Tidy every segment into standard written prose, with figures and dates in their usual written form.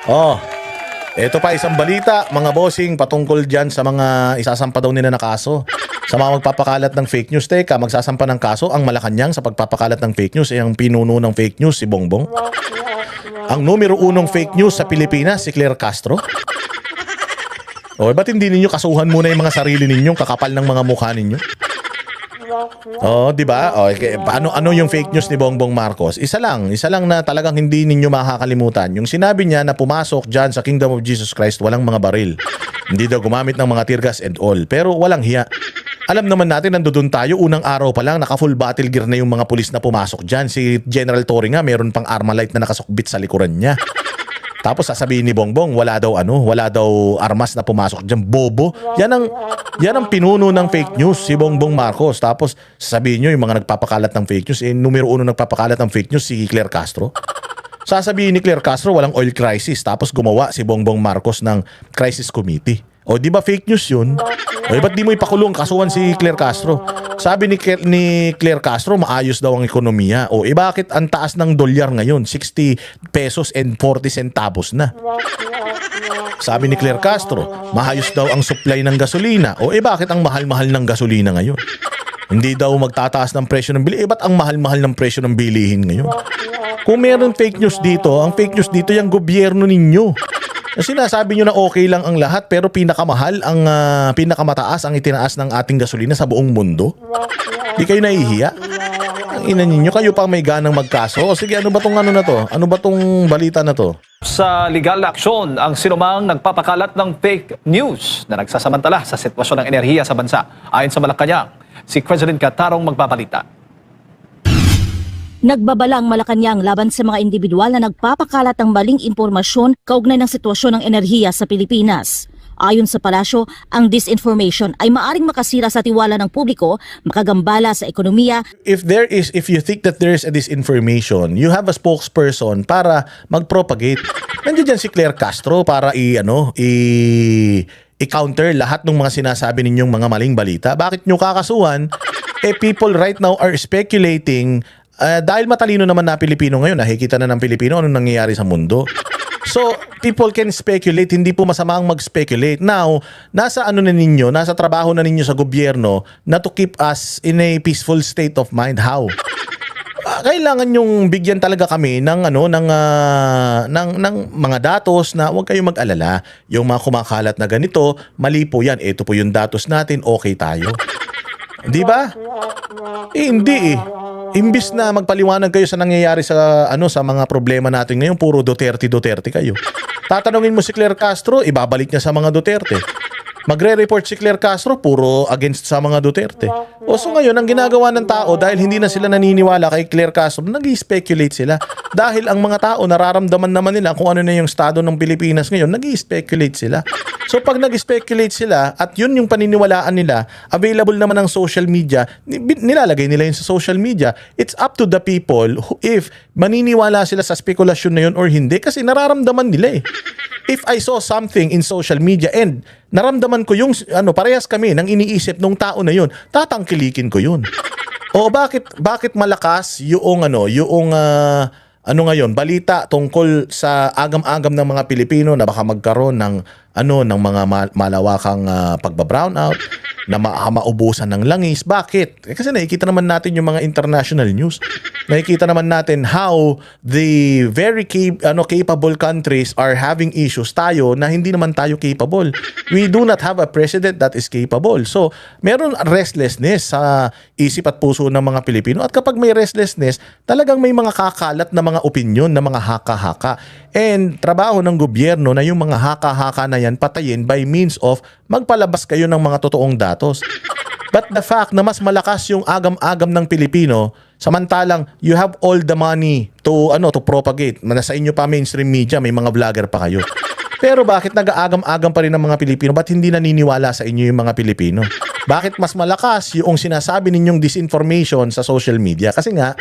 Oh, eto pa isang balita, mga bossing, patungkol dyan sa mga isasampa daw nila na kaso. Sa mga magpapakalat ng fake news, teka, magsasampa ng kaso ang Malacanang sa pagpapakalat ng fake news, ang pinuno ng fake news, si Bongbong. Ang numero unong fake news sa Pilipinas, si Claire Castro. O, ba't hindi ninyo kasuhan muna yung mga sarili ninyong kakapal ng mga mukha ninyo? Oh, 'di ba? Oh, ano yung fake news ni Bongbong Marcos? Isa lang na talagang hindi ninyo makakalimutan. Yung sinabi niya na pumasok diyan sa Kingdom of Jesus Christ walang mga baril. Hindi daw gumamit ng mga tear gas and all. Pero walang hiya. Alam naman natin nandoon tayo unang araw pa lang naka full battle gear na yung mga pulis na pumasok diyan. Si General Torre nga meron pang Armalite na nakasukbit sa likuran niya. Tapos sasabihin ni Bongbong, wala daw armas na pumasok diyan, bobo. Yan ang pinuno ng fake news, si Bongbong Marcos. Tapos sasabihin niyo yung mga nagpapakalat ng fake news, numero uno nagpapakalat ng fake news si Claire Castro. Sasabihin ni Claire Castro walang oil crisis, tapos gumawa si Bongbong Marcos ng crisis committee. O di ba fake news yun? O ba't di mo ipakulong kasuhan si Claire Castro? Sabi ni Claire Castro, maayos daw ang ekonomiya. O bakit ang taas ng dolyar ngayon? 60 pesos and 40 centavos na. Sabi ni Claire Castro, maayos daw ang supply ng gasolina. O bakit ang mahal-mahal ng gasolina ngayon? Hindi daw magtataas ng presyo ng bilihin. Ba't ang mahal-mahal ng presyo ng bilihin ngayon? Kung meron fake news dito, ang fake news dito yung gobyerno ninyo. Kasi sinasabi nyo na okay lang ang lahat pero pinakamahal ang pinakamataas ang itinaas ng ating gasolina sa buong mundo. Di kayo nahihiya? Ang ina ninyo, kayo pang may ganang magkaso. O sige, ano ba tong ano na to? Ano ba tong balita na to? Sa legal action ang sinumang nagpapakalat ng fake news na nagsasamantala sa sitwasyon ng enerhiya sa bansa. Ayon sa Malacanang, si President Catarong magbabalita. Nagbabala ang Malacanang laban sa mga individual na nagpapakalat ng maling impormasyon kaugnay ng sitwasyon ng enerhiya sa Pilipinas. Ayon sa palasyo, ang disinformation ay maaring makasira sa tiwala ng publiko, makagambala sa ekonomiya. If you think that there is a disinformation, you have a spokesperson para mag-propagate. Nandiyan dyan si Claire Castro para i-counter lahat ng mga sinasabi ninyong mga maling balita. Bakit nyo kakasuhan? People right now are speculating. Dahil matalino naman na Pilipino ngayon, nakikita na ng Pilipino anong nangyayari sa mundo. So, people can speculate, hindi po masama ang mag-speculate. Now, nasa trabaho na ninyo sa gobyerno na to keep us in a peaceful state of mind. How? Kailangan yung bigyan talaga kami ng mga datos na huwag kayong mag-alala. Yung mga kumakalat na ganito, mali po yan. Ito po yung datos natin, okay tayo. Di ba? Hindi eh. Imbis na magpaliwanag kayo sa nangyayari sa mga problema natin ngayon, puro Duterte kayo. Tatanungin mo si Claire Castro, ibabalik niya sa mga Duterte. Magre-report si Claire Castro, puro against sa mga Duterte. O so ngayon, ang ginagawa ng tao, dahil hindi na sila naniniwala kay Claire Castro, nag-i-speculate sila. Dahil ang mga tao, nararamdaman naman nila kung ano na yung estado ng Pilipinas ngayon, nag-i-speculate sila. So pag nag-speculate sila, at yun yung paniniwalaan nila, available naman ang social media, nilalagay nila yun sa social media. It's up to the people if maniniwala sila sa spekulasyon na yun or hindi, kasi nararamdaman nila eh. If I saw something in social media and naramdaman ko yung parehas kami nang iniisip nung tao na yun, tatangkilikin ko yun. O bakit malakas yung ngayon balita tungkol sa agam-agam ng mga Pilipino na baka magkaroon ng mga malawakang pagba-brownout, na maubusan ng langis. Bakit? Kasi nakikita naman natin yung mga international news. Nakikita naman natin how the very capable countries are having issues. Tayo na hindi naman tayo capable. We do not have a president that is capable. So, meron restlessness sa isip at puso ng mga Pilipino. At kapag may restlessness, talagang may mga kakalat na mga opinion, na mga haka-haka. And trabaho ng gobyerno na yung mga haka-haka na yan patayin by means of magpalabas kayo ng mga totoong datos. But the fact na mas malakas yung agam-agam ng Pilipino, samantalang you have all the money to propagate. Nasa inyo pa mainstream media, may mga vlogger pa kayo. Pero bakit nag-aagam-agam pa rin ng mga Pilipino? Ba't hindi naniniwala sa inyo yung mga Pilipino? Bakit mas malakas yung sinasabi ninyong disinformation sa social media? Kasi nga,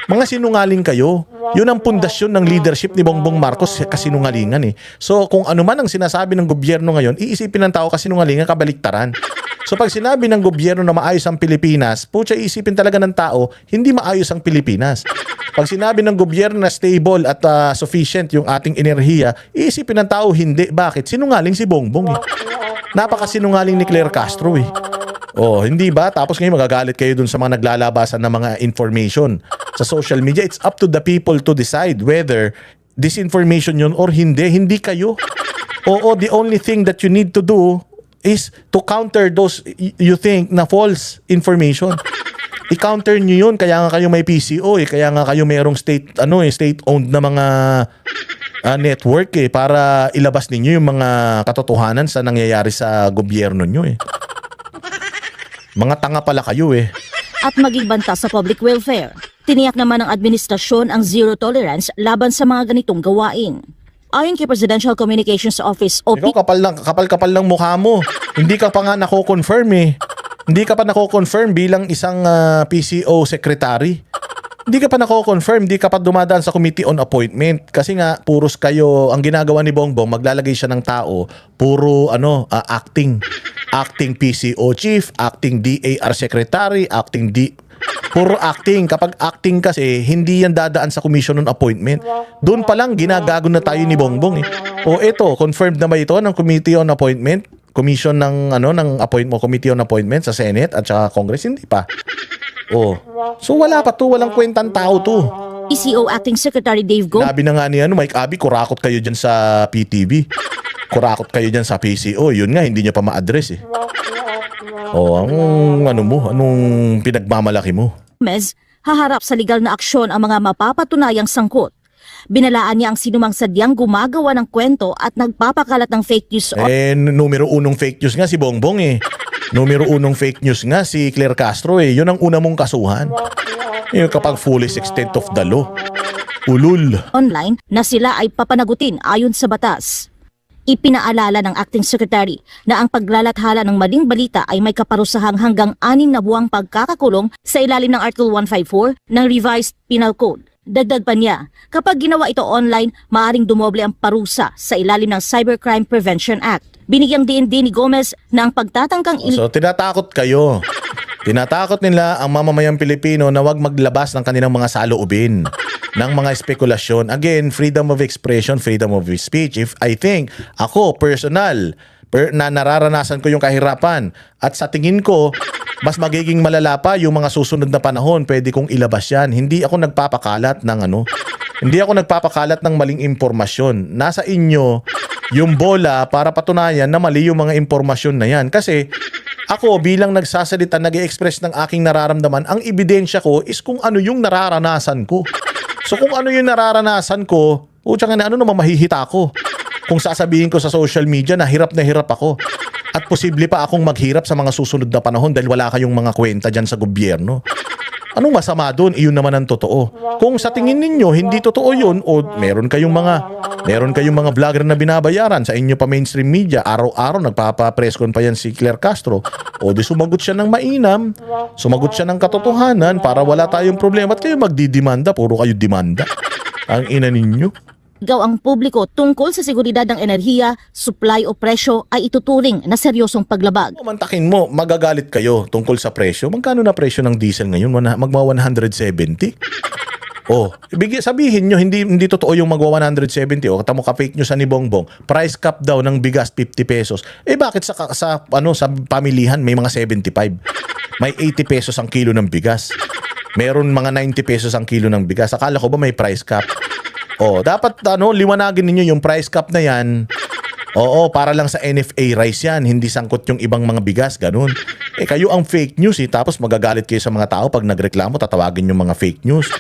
mga sinungaling kayo. Yun ang pundasyon ng leadership ni Bongbong Marcos, kasinungalingan eh. So kung ano man ang sinasabi ng gobyerno ngayon, iisipin ng tao kasinungalingan, kabaliktaran. So pag sinabi ng gobyerno na maayos ang Pilipinas, isipin talaga ng tao, hindi maayos ang Pilipinas. Pag sinabi ng gobyerno na stable at sufficient yung ating enerhiya, iisipin ng tao hindi. Bakit? Sinungaling si Bongbong eh. Napakasinungaling ni Claire Castro eh. Oh, hindi ba? Tapos ngayon magagalit kayo dun sa mga naglalabasan ng mga information sa social media. It's up to the people to decide whether disinformation yun or hindi. Hindi kayo. Oo, the only thing that you need to do is to counter those you think na false information. I-counter nyo yun. Kaya nga kayo may PCO eh. Kaya nga kayo mayroong state-owned na mga network eh. Para ilabas ninyo yung mga katotohanan sa nangyayari sa gobyerno nyo eh. Mga tanga pala kayo eh. At maging banta sa public welfare. Tiniyak naman ng administrasyon ang zero tolerance laban sa mga ganitong gawain. Ayon kay Presidential Communications Office o Ikaw kapal ng mukha mo. Hindi ka pa nga nako-confirm eh. Hindi ka pa nako-confirm bilang isang PCO secretary. Hindi ka pa nako-confirm, hindi ka pa dumadaan sa Committee on Appointment kasi nga puros kayo ang ginagawa ni Bongbong, maglalagay siya ng tao puro acting PCO chief, acting DAR secretary, puro acting. Kapag acting kasi, hindi yan dadaan sa Commission on Appointment. Doon pa lang, ginagago na tayo ni Bongbong eh. O eto, confirmed na ba ito ng Committee on Appointment? Commission ng Committee on Appointment sa Senate at saka Congress? Hindi pa. Oh. So wala pa to, walang kwentang tao to. PCO Acting Secretary Dave Go Sabi na nga ni Mike Abby, kurakot kayo dyan sa PTV. Kurakot kayo dyan sa PCO. Yun nga, hindi nyo pa ma-address eh. Anong pinagmamalaki mo? Gomez haharap sa legal na aksyon ang mga mapapatunayang sangkot. Binalaan niya ang sinumang sadyang gumagawa ng kwento at nagpapakalat ng fake news Numero unong fake news nga si Bongbong eh. Numero unong fake news nga si Claire Castro eh. Yun ang una mong kasuhan. Yung kapag fullest extent of the law. Ulul. online na sila ay papanagutin ayon sa batas. Ipinaalala ng Acting Secretary na ang paglalathala ng maling balita ay may kaparusahang hanggang 6 na buwang pagkakakulong sa ilalim ng Article 154 ng Revised Penal Code. Dagdag pa niya, kapag ginawa ito online, maaaring dumoble ang parusa sa ilalim ng Cybercrime Prevention Act. Binigyang DND ni Gomez na ang pagtatangkang So tinatakot kayo. Tinatakot nila ang mamamayang Pilipino na wag maglabas ng kanilang mga saloobin, ng mga spekulasyon. Again, freedom of expression, freedom of speech. If I think, ako, personal, na nararanasan ko yung kahirapan at sa tingin ko, mas magiging malala pa yung mga susunod na panahon, pwede kong ilabas yan. Hindi ako nagpapakalat ng hindi ako nagpapakalat ng maling impormasyon. Nasa inyo yung bola para patunayan na mali yung mga impormasyon na yan. Kasi ako bilang nagsasalita, nag-i-express ng aking nararamdaman, ang ebidensya ko is kung ano yung nararanasan ko. So kung ano yung nararanasan ko, ano naman mahihita ako. Kung sasabihin ko sa social media na hirap ako. At posible pa akong maghirap sa mga susunod na panahon dahil wala kayong mga kwenta dyan sa gobyerno. Anong masama doon? Iyon naman ang totoo. Kung sa tingin ninyo hindi totoo yun, o meron kayong mga vlogger na binabayaran sa inyo pa mainstream media, araw-araw nagpapa-presscon pa yan si Claire Castro, o di sumagot siya ng mainam, sumagot siya ng katotohanan para wala tayong problema at kayo magdidemanda, puro kayo demanda. Ang ina ninyo. ang publiko tungkol sa seguridad ng enerhiya, supply o presyo ay ituturing na seryosong paglabag. Mantakin mo, magagalit kayo tungkol sa presyo. Magkano na presyo ng diesel ngayon? Magma 170? Oh, sabihin nyo, hindi totoo yung magwa 170. O, tamo ka fake news ni Bongbong. Price cap daw ng bigas 50 pesos. Eh bakit sa pamilihan may mga 75? May 80 pesos ang kilo ng bigas. Meron mga 90 pesos ang kilo ng bigas. Akala ko ba may price cap? Oh, dapat liwanagin ninyo yung price cap na yan. Oo, para lang sa NFA rice yan, hindi sangkot yung ibang mga bigas, ganun. Eh kayo ang fake news tapos magagalit kayo sa mga tao pag nagreklamo, tatawagin yung mga fake news.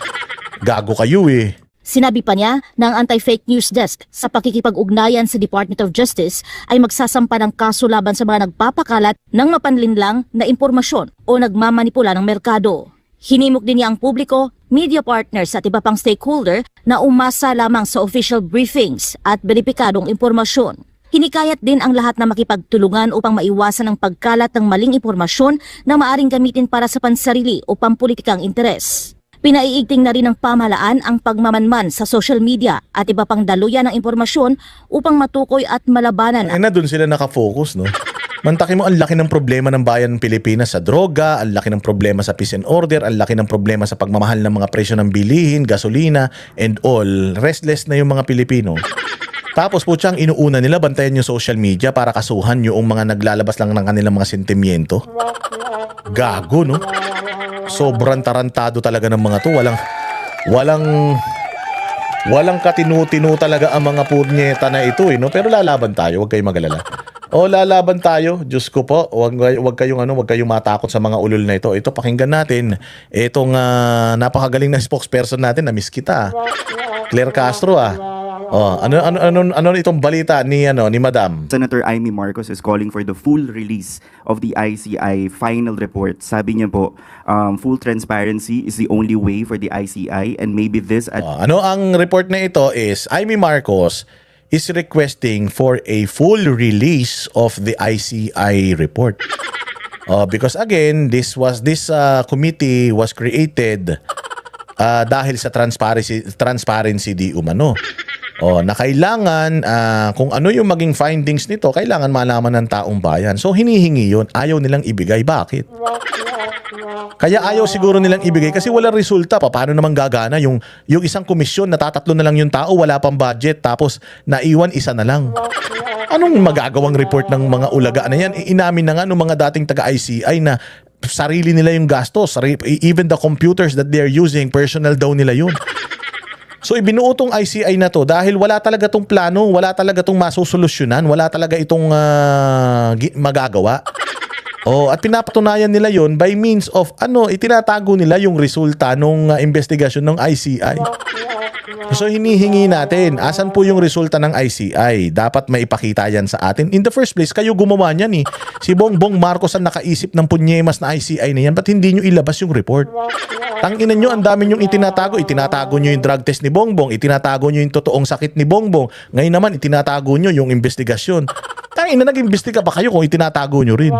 Gago kayo eh. Sinabi pa niya na ang Anti-Fake News Desk sa pakikipag-ugnayan sa Department of Justice ay magsasampa ng kaso laban sa mga nagpapakalat ng mapanlinlang na impormasyon o nagmamanipula ng merkado. Hinimok din niya ang publiko, media partners at iba pang stakeholder na umasa lamang sa official briefings at beripikadong impormasyon. Hinikayat din ang lahat na makipagtulungan upang maiwasan ang pagkalat ng maling impormasyon na maaring gamitin para sa pansarili o pampulitikang interes. Pinaiigting na rin ng pamahalaan ang pagmamanman sa social media at iba pang daluyan ng impormasyon upang matukoy at malabanan. Na doon sila nakafocus, no? Mantaki mo, ang laki ng problema ng bayan ng Pilipinas sa droga, ang laki ng problema sa peace and order, ang laki ng problema sa pagmamahal ng mga presyo ng bilihin, gasolina, and all. Restless na yung mga Pilipino. Tapos po siyang inuuna nila, bantayan yung social media para kasuhan yung mga naglalabas lang ng kanilang mga sentimiento. Gago, no? Sobrang tarantado talaga ng mga to. Walang katinu-tinu talaga ang mga punyeta na ito, no? Pero lalaban tayo, huwag kayong magalala. O lalaban tayo, Diyos ko po, wag kayong matakot sa mga ulol na ito. Ito pakinggan natin itong napakagaling na spokesperson natin, na miss kita. Claire Castro ano itong balita ni Madam? Senator Amy Marcos is calling for the full release of the ICI final report. Sabi niya po, full transparency is the only way for the ICI, and maybe this Ano ang report na ito is Amy Marcos is requesting for a full release of the ICI report. Because again, this committee was created dahil sa transparency di umano. Na kailangan kung ano yung maging findings nito, kailangan malaman ng taong bayan. So hinihingi yun, ayaw nilang ibigay. Bakit? Kaya ayaw siguro nilang ibigay kasi walang resulta. Paano naman gagana yung isang komisyon, natatatlo na lang yung tao, wala pang budget, tapos naiwan isa na lang. Anong magagawang report ng mga ulaga na yan? Inamin na nga ng mga dating taga-ICI na sarili nila yung gastos. Even the computers that they are using, personal daw nila yun. So ibinuo tong ICI na to dahil wala talaga tong plano, wala talaga tong masusolusyonan, wala talaga itong magagawa. At pinapatunayan nila yon by means of itinatago nila yung resulta ng investigasyon ng ICI. So hinihingi natin, asan po yung resulta ng ICI? Dapat maipakita yan sa atin. In the first place, kayo gumawa niyan eh. Si Bongbong Marcos ang nakaisip ng punyemas na ICI na yan. Ba't hindi nyo ilabas yung report? Tanginan nyo, ang dami nyong itinatago. Itinatago nyo yung drug test ni Bongbong. Itinatago nyo yung totoong sakit ni Bongbong. Ngayon naman, itinatago nyo yung investigasyon. Tangina, nag-imbestiga pa kayo kung itinatago nyo rin.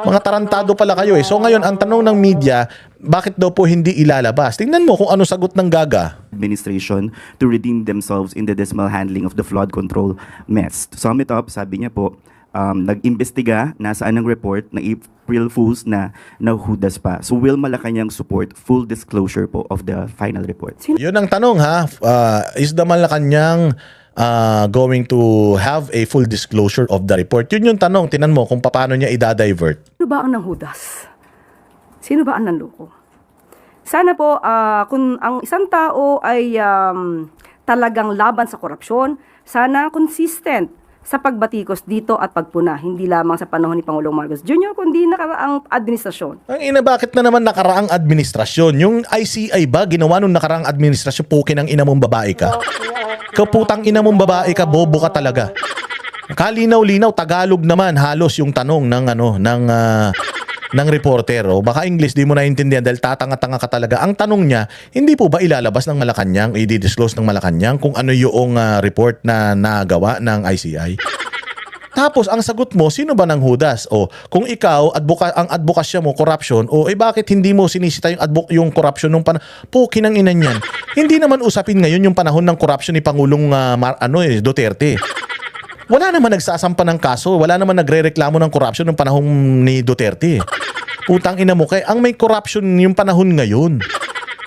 Mga tarantado pala kayo eh. So ngayon, ang tanong ng media, bakit daw po hindi ilalabas? Tingnan mo kung ano sagot ng Gaga. administration to redeem themselves in the dismal handling of the flood control mess. To sum it up, sabi niya po, nag-imbestiga, nasaan ang report na April Fools na nahudas pa. So will Malacanang support full disclosure po of the final report? Yun ang tanong ha. Is the Malacanang going to have a full disclosure of the report? Yun yung tanong. Tinan mo kung paano niya i-divert. Sino ba ang nanghudas? Sino ba ang nanloko? Sana po, kung ang isang tao ay talagang laban sa korupsyon, sana consistent sa pagbatikos dito at pagpuna, hindi lamang sa panahon ni Pangulong Marcos Jr., kundi nakaraang administrasyon. Ang ina, bakit na naman nakaraang administrasyon? Yung ICI ba, ginawa nung nakaraang administrasyon, pukin ang ina mong babae ka? Kaputang ina mong babae ka, bobo ka talaga. Kalinaw-linaw, Tagalog naman, halos yung tanong ng reporter. O baka English, di mo naintindihan dahil tatanga-tanga ka talaga. Ang tanong niya, hindi po ba ilalabas ng Malacanang, i-disclose ng Malacanang kung ano yung report na nagawa ng ICI? Tapos, ang sagot mo, sino ba ng hudas? O, kung ikaw, ang advokasya mo, corruption, bakit hindi mo sinisita yung corruption nung pukin ang inan yan? Hindi naman usapin ngayon yung panahon ng corruption ni Pangulong Duterte. Wala naman nagsasampa ng kaso, wala naman nagrereklamo ng corruption ng panahon ni Duterte. Putang ina mo, kaya ang may corruption yung panahon ngayon.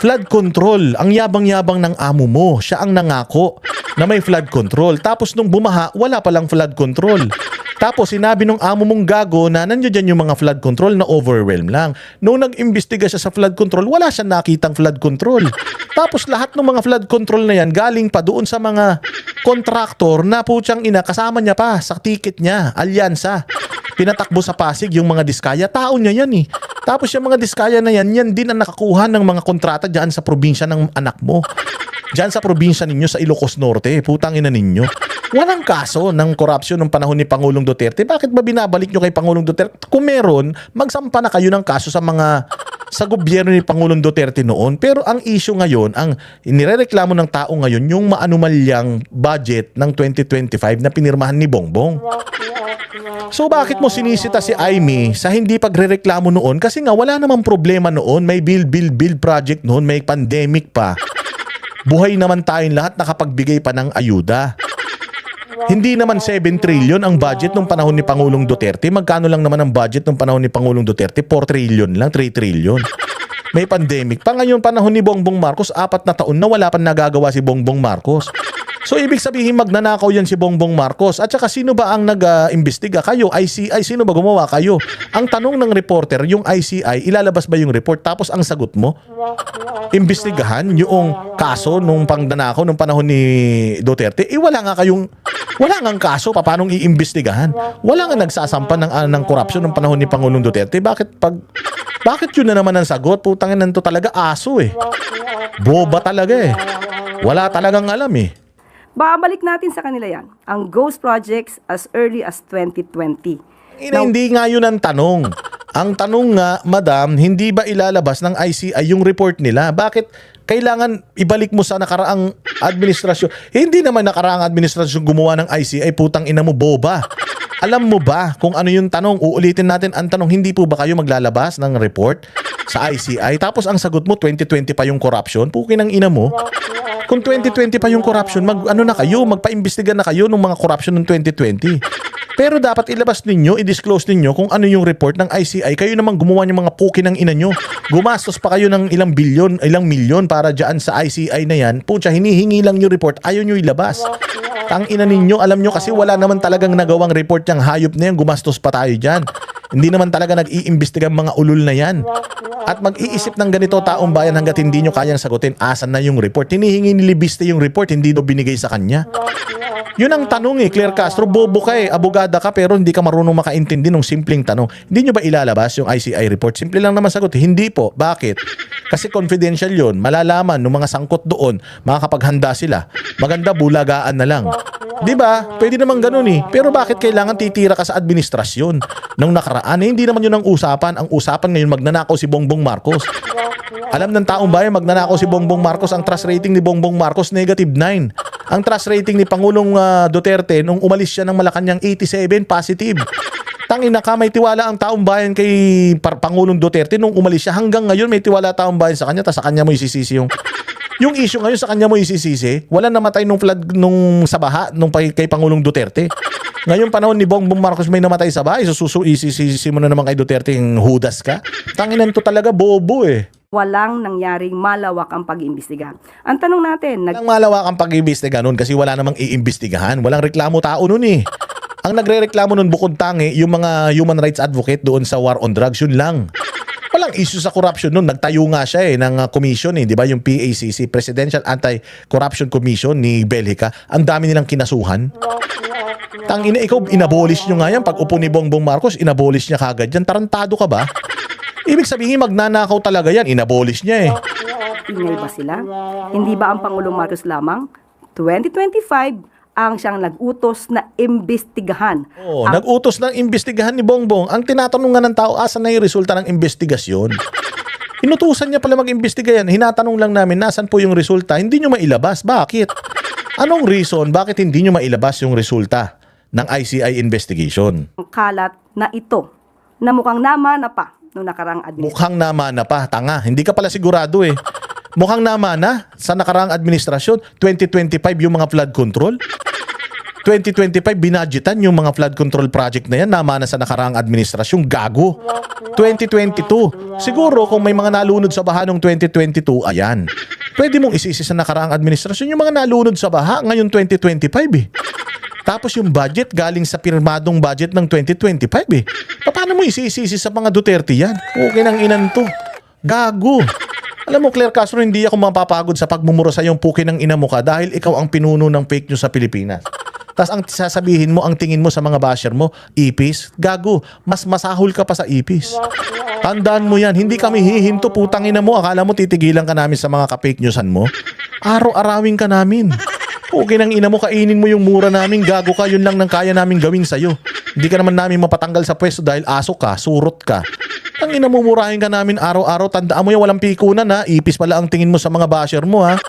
Flood control, ang yabang-yabang ng amo mo, siya ang nangako na may flood control. Tapos nung bumaha, wala palang flood control. Tapos sinabi nung amo mong gago na nandiyan dyan yung mga flood control na overwhelm lang. Nung nag-imbestiga siya sa flood control, wala siyang nakitang flood control. Tapos lahat ng mga flood control na yan galing pa doon sa mga kontraktor na putyang ina, kasama niya pa sa ticket niya, alyansa. Pinatakbo sa Pasig yung mga diskaya, tao niya yan eh. Tapos yung mga diskaya na yan, yan din ang nakakuha ng mga kontrata dyan sa probinsya ng anak mo. Dyan sa probinsya ninyo sa Ilocos Norte, putang ina ninyo. Walang kaso ng korupsyon ng panahon ni Pangulong Duterte. Bakit ba binabalik nyo kay Pangulong Duterte? Kung meron, magsampa na kayo ng kaso sa gobyerno ni Pangulong Duterte noon. Pero ang issue ngayon, ang inirereklamo ng tao ngayon, yung maanumalyang budget ng 2025 na pinirmahan ni Bongbong. So bakit mo sinisita si Amy sa hindi pagrereklamo noon? Kasi nga wala namang problema noon. May build project noon, may pandemic pa. Buhay naman tayong lahat, nakapagbigay pa ng ayuda. Hindi naman 7 trillion ang budget nung panahon ni Pangulong Duterte. Magkano lang naman ang budget nung panahon ni Pangulong Duterte? 4 trillion lang, 3 trillion. May pandemic pa. Ngayon panahon ni Bongbong Marcos, 4 na taon na wala pa nagagawa si Bongbong Marcos. So ibig sabihin magnanakaw yan si Bongbong Marcos. At saka sino ba ang nag-imbestiga? Kayo, ICI, sino ba gumawa? Kayo. Ang tanong ng reporter, yung ICI, ilalabas ba yung report? Tapos ang sagot mo, imbestigahan yung kaso nung pangdanakaw nung panahon ni Duterte. Wala nga ngang kaso, paano iimbestigahan? Wala nga nagsasampa ng korupsyon nung panahon ni Pangulong Duterte. Bakit yun na naman ang sagot? Putangin nanto talaga aso eh. Boba talaga eh. Wala talagang alam eh. Babalik natin sa kanila yan. Ang ghost projects as early as 2020. Hindi nga yun ang tanong. Ang tanong nga, madam, hindi ba ilalabas ng ICI yung report nila? Bakit kailangan ibalik mo sa nakaraang administrasyon? Hindi naman nakaraang administrasyon gumawa ng ICI, putang ina mo, boba. Alam mo ba kung ano yung tanong? Uulitin natin ang tanong, hindi po ba kayo maglalabas ng report sa ICI? Tapos ang sagot mo, 2020 pa yung corruption? Pukin ang ina mo. Kung 2020 pa yung corruption, magpa-imbestiga na kayo ng mga corruption ng 2020. Pero dapat ilabas ninyo, i-disclose ninyo kung ano yung report ng ICI. Kayo naman gumawa ng mga puki ng ina nyo. Gumastos pa kayo ng ilang milyon para dyan sa ICI na yan. Pucha, hinihingi lang yung report, ayaw nyo ilabas. Tang ina ninyo, alam nyo kasi wala naman talagang nagawang report yung hayop na yan, gumastos pa tayo dyan. Hindi naman talaga nag-iimbestiga mga ulul na yan. At mag-iisip ng ganito taong bayan hanggat hindi nyo kayang sagutin, asan na yung report. Hinihingi ni Libiste yung report, hindi do binigay sa kanya. Yun ang tanong eh, Claire Castro, bobo ka eh, abogada ka pero hindi ka marunong makaintindi ng simpleng tanong. Hindi nyo ba ilalabas yung ICI report? Simple lang naman sagot, hindi po. Bakit? Kasi confidential yun, malalaman ng mga sangkot doon, makakapaghanda sila. Maganda, bulagaan na lang. Diba? Pwede naman ganun eh. Pero bakit kailangan titira ka sa administrasyon? Nung nakaraan, hindi naman yun ang usapan. Ang usapan ngayon, magnanakaw si Bongbong Marcos. Alam ng taong bayan, magnanakaw si Bongbong Marcos. Ang trust rating ni Bongbong Marcos, -9. Ang trust rating ni Pangulong Duterte, nung umalis siya ng Malacanang, 87, positive. Tangina ka, may tiwala ang taong bayan kay Pangulong Duterte nung umalis siya. Hanggang ngayon, may tiwala taong bayan sa kanya, tapos sa kanya mo isisisi yung issue ngayon, sa kanya mo isisisi. Wala namatay nung flood nung sa baha nung kay Pangulong Duterte. Ngayon panahon ni Bongbong Marcos may namatay sa bahay, isisisi mo na naman kay Duterte yung hudas ka. Tanginan to talaga, bobo eh. Walang nangyaring malawak ang pag-iimbestiga. Ang tanong natin, Walang malawak ang pag-iimbestiga nun kasi wala namang iimbestigahan. Walang reklamo tao nun eh. Ang nagre-reklamo nun bukod tangi, yung mga human rights advocate doon sa war on drugs, yun lang. Walang issue sa corruption nun. Nagtayo nga siya ng commission eh, di ba? Yung PACC, Presidential Anti-Corruption Commission ni Belhica. Ang dami nilang kinasuhan. Tangina, ikaw, inabolish nyo nga yan. Pag upo ni Bongbong Marcos, inabolish niya kagad yan. Tarantado ka ba? Ibig sabihin, magnanakaw talaga yan. Inabolish niya eh. ingay ba sila? Hindi ba ang Pangulong Marcos lamang? 2025 ang siyang nag-utos na imbestigahan. Oh, nag-utos ng imbestigahan ni Bongbong. Ang tinatanong nga ng tao, asan na yung resulta ng investigasyon? Inutusan niya pala mag-imbestiga yan. Hinatanong lang namin, nasan po yung resulta? Hindi nyo mailabas. Bakit? Anong reason? Bakit hindi nyo mailabas yung resulta ng ICI investigation? Ang kalat na ito, na mukhang namana pa noong nakarang administrasyon. Mukhang namana pa. Tanga. Hindi ka pala sigurado eh. Mukhang namana sa nakaraang administrasyon. 2025 yung mga flood control. 2025 binadgetan yung mga flood control project na yan. Namana sa nakaraang administrasyon. Gago. 2022. Siguro kung may mga nalunod sa baha noong 2022, ayan. Pwede mong isisi sa nakaraang administrasyon yung mga nalunod sa baha ngayon 2025 eh. Tapos yung budget galing sa pirmadong budget ng 2025 eh. Paano mo isisisi sa mga Duterte yan? Okay nang inan to. Gago. Alam mo, Claire Castro, hindi ako mapapagod sa pagmumura sa yung puki ng ina mo ka dahil ikaw ang pinuno ng fake news sa Pilipinas. Tapos ang sasabihin mo, ang tingin mo sa mga basher mo, ipis, gago, mas masahol ka pa sa ipis. Tandaan mo yan, hindi kami hihinto, putang ina mo, akala mo titigilan ka namin sa mga ka-fake newsan mo? Araw-arawin ka namin. Okay nang ina mo, kainin mo yung mura namin, gago ka, yun lang nang kaya namin gawin sa'yo. Hindi ka naman namin mapatanggal sa pwesto dahil aso ka, surot ka. Ang ina mo, murahin ka namin araw-araw, tandaan mo yan, walang pikunan ha, ipis pala ang tingin mo sa mga basher mo ha.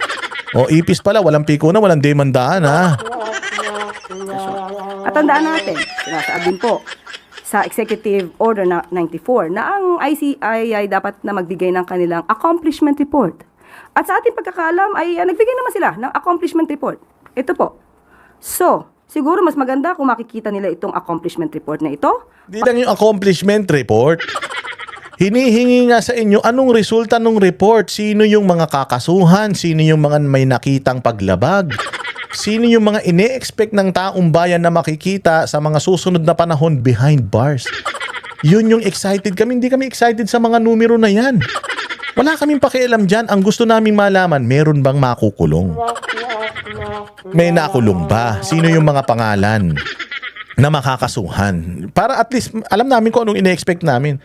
O ipis pala, walang pikunan, walang demandaan ha. At tandaan natin, sinasabi po sa Executive Order na 94 na ang ICI ay dapat na magbigay ng kanilang accomplishment report. At sa ating pagkakalam ay nagbigay naman sila ng accomplishment report. Ito po. So, Siguro mas maganda kung makikita nila itong accomplishment report na ito. Di lang yung accomplishment report. Hinihingi nga sa inyo anong resulta ng report. Sino yung mga kakasuhan? Sino yung mga may nakitang paglabag? Sino yung mga ine-expect ng taong bayan na makikita sa mga susunod na panahon behind bars? Yun yung excited kami. Hindi kami excited sa mga numero na yan. Wala kaming pakialam dyan. Ang gusto naming malaman, meron bang makukulong? May nakulong ba? Sino yung mga pangalan na makakasuhan? Para at least alam namin kung anong ine-expect namin.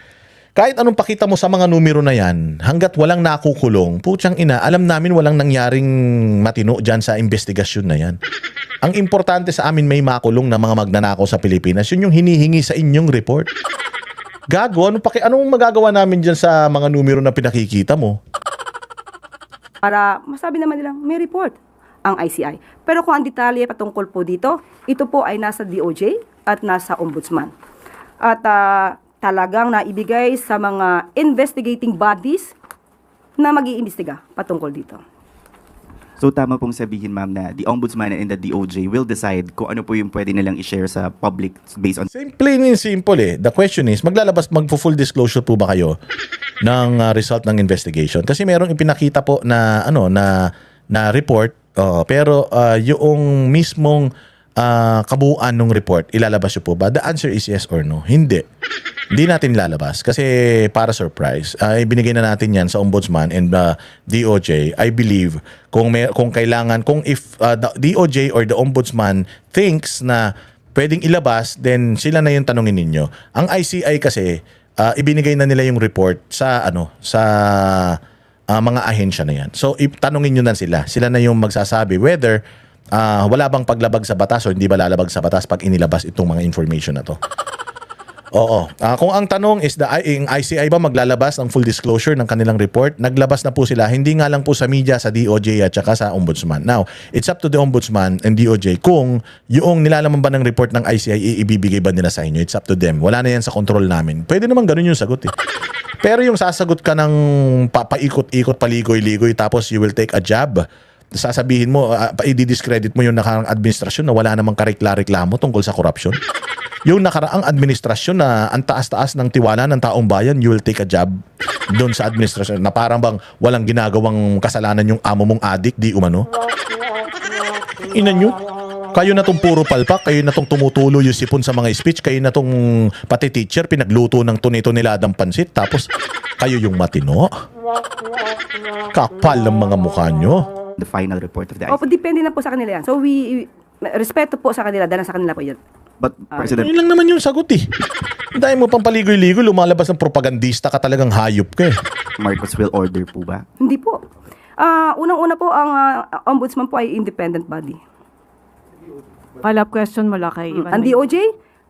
Kahit anong pakita mo sa mga numero na yan, hanggat walang nakukulong, putyang ina, alam namin walang nangyaring matino dyan sa investigasyon na yan. Ang importante sa amin may makulong na mga magnanakaw sa Pilipinas. Yun yung hinihingi sa inyong report. Gago, anong magagawa namin dyan sa mga numero na pinakikita mo? Para masabi naman nilang may report ang ICI. Pero kung ang detalye patungkol po dito, ito po ay nasa DOJ at nasa Ombudsman. At talagang naibigay sa mga investigating bodies na mag-iimbestiga patungkol dito. So tama pong sabihin, ma'am, na the Ombudsman and the DOJ will decide kung ano po yung pwede nilang i-share sa public based on... Plain and simple eh. The question is, magpo-full disclosure po ba kayo ng result ng investigation? Kasi merong ipinakita po na na report, pero yung mismong kabuuan ng report, ilalabas nyo po ba? The answer is yes or no. Hindi. Hindi natin lalabas kasi para surprise. Ibinigay na natin yan sa Ombudsman and DOJ. I believe kung kailangan, kung if the DOJ or the Ombudsman thinks na pwedeng ilabas, then sila na yung tanungin ninyo. Ang ICI kasi, ibinigay na nila yung report sa mga ahensya na yan. So, tanungin nyo na sila. Sila na yung magsasabi whether wala bang paglabag sa batas o hindi ba lalabag sa batas pag inilabas itong mga information na to. Oo. Kung ang tanong is yung ICI ba maglalabas ng full disclosure ng kanilang report, naglabas na po sila. Hindi nga lang po sa media, sa DOJ at saka sa Ombudsman. Now, it's up to the Ombudsman and DOJ kung yung nilalaman ba ng report ng ICI ibibigay ba nila sa inyo. It's up to them. Wala na yan sa control namin. Pwede naman ganun yung sagot eh. Pero yung sasagot ka ng paikot-ikot, paligoy-ligoy tapos you will take a jab, sasabihin mo, i-discredit mo yung nakaraang administrasyon na wala namang karikla-reklamo tungkol sa korupsyon. Yung nakaraang administrasyon na ang taas-taas ng tiwala ng taong bayan, you will take a jab doon sa administrasyon na parang bang walang ginagawang kasalanan yung amo mong adik, di umano. Ina nyo, kayo na tong puro palpak, kayo na tong tumutulo yung sipon sa mga speech, kayo na tong pati teacher, pinagluto ng tunito-niladang pansit, tapos kayo yung matino. Kapal ng mga mukha nyo. the final report of the Opo, ICI. depende na po sa kanila yan. So, respeto po sa kanila, dahil sa kanila po yun. But President, Yun lang naman yung sagot eh. Dahil mo pang paligoy-ligoy, lumalabas ng propagandista ka, talagang hayop ka eh. Marcos will order po ba? Hindi po. Unang-una po, ang ombudsman po ay independent body. Follow-up question mula kay Ivan. Ang DOJ,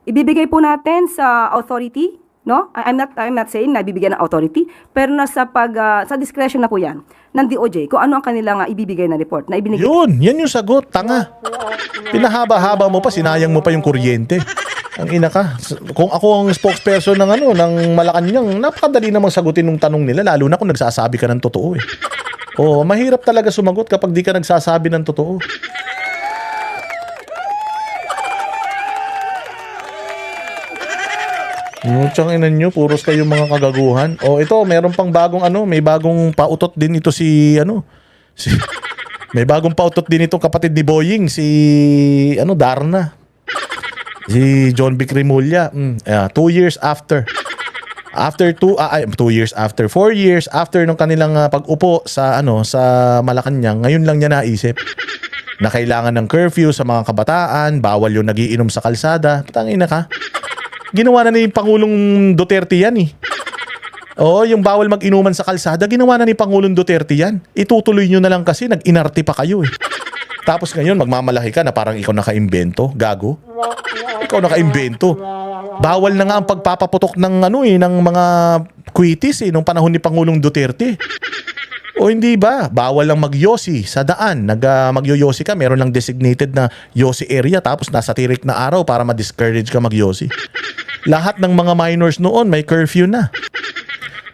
ibibigay po natin sa authority, no? I'm not saying na ibibigay ng authority, pero nasa sa discretion na po 'yan ng DOJ kung ano ang kanilang ibibigay na report na ibinigay. Yan yung sagot, tanga. Pinahaba-haba mo pa, sinayang mo pa yung kuryente. Ang ina ka. Kung ako ang spokesperson ng ng Malacanang, napakadali namang sagutin ng tanong nila, lalo na kung nagsasabi ka ng totoo eh. Oh, mahirap talaga sumagot kapag di ka nagsasabi ng totoo. Mutsang inan nyo, puros kayong mga kagaguhan. O ito, meron pang bagong may bagong pautot din ito may bagong pautot din itong kapatid ni Boying, si Darna. Si John B. Cremulya. 2 years after. 4 years after nung kanilang pag-upo sa Malacanang, ngayon lang niya naisip na kailangan ng curfew sa mga kabataan, bawal yung nagiinom sa kalsada. Tangina ka. Ginawa na ni Pangulong Duterte yan eh. Oo, yung bawal mag-inuman sa kalsada, ginawa na ni Pangulong Duterte yan. Itutuloy nyo na lang kasi nag-inarte pa kayo eh. Tapos ngayon, magmamalaki ka na parang ikaw nakaimbento. Gago. Ikaw nakaimbento. Bawal na nga ang pagpapaputok ng ng mga quitis nung panahon ni Pangulong Duterte. O hindi ba? Bawal lang magyosi sa daan. Magyoyosi ka, meron lang designated na yosi area tapos nasa tirik na araw para ma-discourage ka magyosi. Lahat ng mga minors noon may curfew na.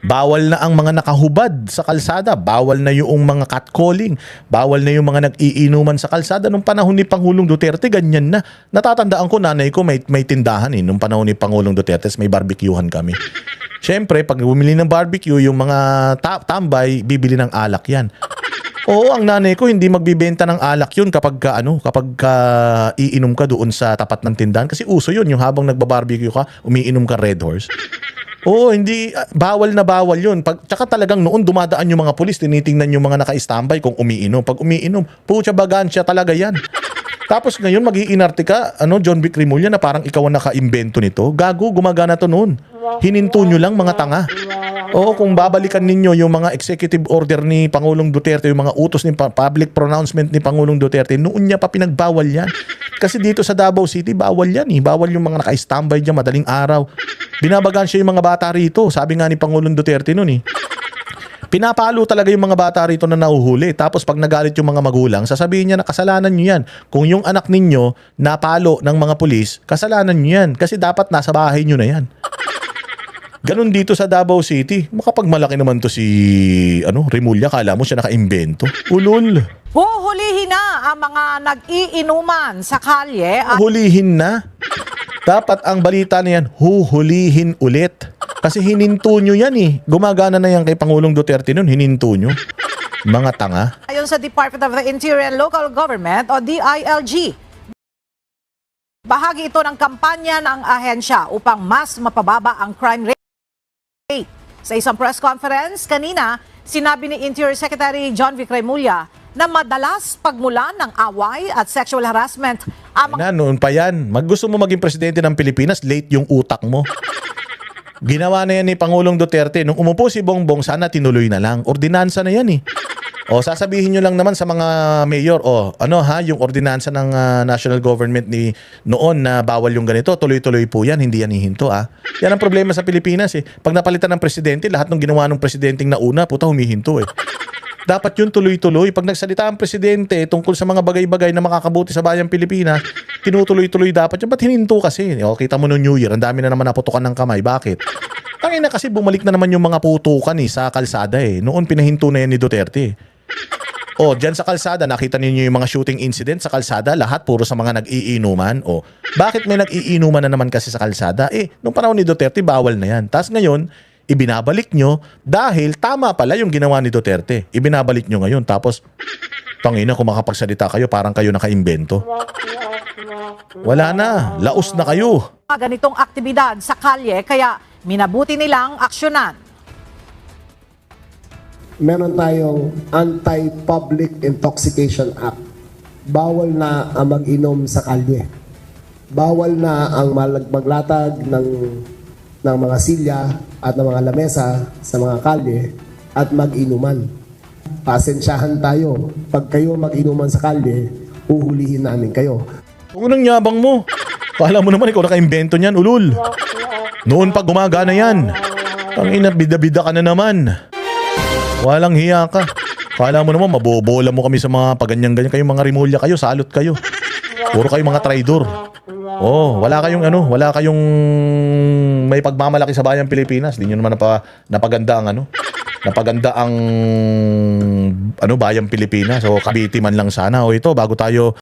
Bawal na ang mga nakahubad sa kalsada, bawal na yung mga catcalling, bawal na yung mga nag-iinuman sa kalsada. Nung panahon ni Pangulong Duterte, ganyan na. Natatandaan ko, nanay ko may tindahan nung panahon ni Pangulong Duterte, may barbecuehan kami. Siyempre, pag bumili ng barbecue, yung mga tambay, bibili ng alak yan. Oo, ang nanay ko hindi magbibenta ng alak yun kapag iinom ka doon sa tapat ng tindahan. Kasi uso yun, yung habang nagbabarbecue ka, umiinom ka Red Horse. Oo, hindi, bawal na bawal yun. Tsaka talagang noon dumadaan yung mga pulis, tinitingnan yung mga naka-standby kung umiinom. Pag umiinom, pucha bagansya talaga yan. Tapos ngayon mag-iinarte ka, John Vic Rimulya, na parang ikaw ang naka-imbento nito. Gago, gumagana to noon. Hininto nyo lang mga tanga. Oo, kung babalikan ninyo yung mga executive order ni Pangulong Duterte, yung mga utos ni public pronouncement ni Pangulong Duterte, noon niya pa pinagbawal yan. Kasi dito sa Davao City, bawal yan eh. Bawal yung mga naka-standby dyan madaling araw. Binabagan siya yung mga bata rito. Sabi nga ni Pangulong Duterte noon eh. Pinapalo talaga yung mga bata rito na nahuhuli. Tapos pag nagalit yung mga magulang, sasabihin niya na kasalanan nyo yan. Kung yung anak ninyo napalo ng mga pulis, kasalanan nyo yan. Kasi dapat nasa bahay nyo na yan. Ganon dito sa Davao City. Makapagmalaki naman to si Rimulya. Kala mo siya naka-imbento. Ulol. Huhulihin na ang mga nag-iinuman sa kalye at Hulihin na. Dapat ang balita na yan, huhulihin ulit. Kasi hininto nyo yan eh. Gumagana na yan kay Pangulong Duterte nun. Hininto nyo. Mga tanga. ayon sa Department of the Interior and Local Government o DILG. Bahagi ito ng kampanya ng ahensya upang mas mapababa ang crime rate. Sa isang press conference kanina, sinabi ni Interior Secretary John Vic Rimulya na madalas pagmulan ng away at sexual harassment ang mga Noon pa yan. Gusto mo maging presidente ng Pilipinas, late yung utak mo. Ginawa na yan ni Pangulong Duterte. Nung umupo si Bongbong, sana tinuloy na lang. Ordinansa na yan eh. O sasabihin nyo lang naman sa mga mayor, yung ordinansa ng national government ni noon na bawal yung ganito, tuloy-tuloy po yan, hindi yan hihinto Yan ang problema sa Pilipinas eh. Pag napalitan ng presidente, lahat ng ginawa ng presidenteng nauna, puta humihinto eh. Dapat yun tuloy-tuloy. Pag nagsalita ang presidente tungkol sa mga bagay-bagay na makakabuti sa bayang Pilipinas, tinutuloy-tuloy dapat yun. Ba't hininto kasi? O, kita mo no New Year, ang dami na naman naputukan ng kamay. Bakit? Tangin na kasi bumalik na naman yung mga putukan sa kalsada eh. Noon pinahinto na yan ni Duterte. O, dyan sa kalsada, nakita ninyo yung mga shooting incident sa kalsada, lahat puro sa mga nag-iinuman. O, bakit may nag-iinuman na naman kasi sa kalsada? Nung panahon ni Duterte, bawal na yan. Tapos ngayon, ibinabalik nyo dahil tama pala yung ginawa ni Duterte. Ibinabalik nyo ngayon. Tapos, tangina, kung makapagsalita kayo, parang kayo nakaimbento. Wala na. Laos na kayo. ganitong aktibidad sa kalye kaya minabuti nilang aksyonan. Meron tayong Anti-Public Intoxication Act. Bawal na ang mag-inom sa kalye. Bawal na ang maglatag ng mga silya at ng mga lamesa sa mga kalye at mag-inuman. Pasensyahan tayo. Pag kayo mag-inuman sa kalye, uhulihin namin kayo. Kung anong yabang mo? Kala mo naman ikaw nakaimbento niyan, ulul. Noon pa gumagana yan. Tangina, bida-bida ka na naman. Walang hiya ka. Kala mo naman, mabobola mo kami sa mga paganyan-ganyan. Kayong mga Rimulya kayo, salot kayo. Puro kayo mga traidor. Wala kayong may pagmamalaki sa bayang Pilipinas. Hindi nyo naman napaganda ang bayang Pilipinas. Cavite man lang sana. Ito, bago tayo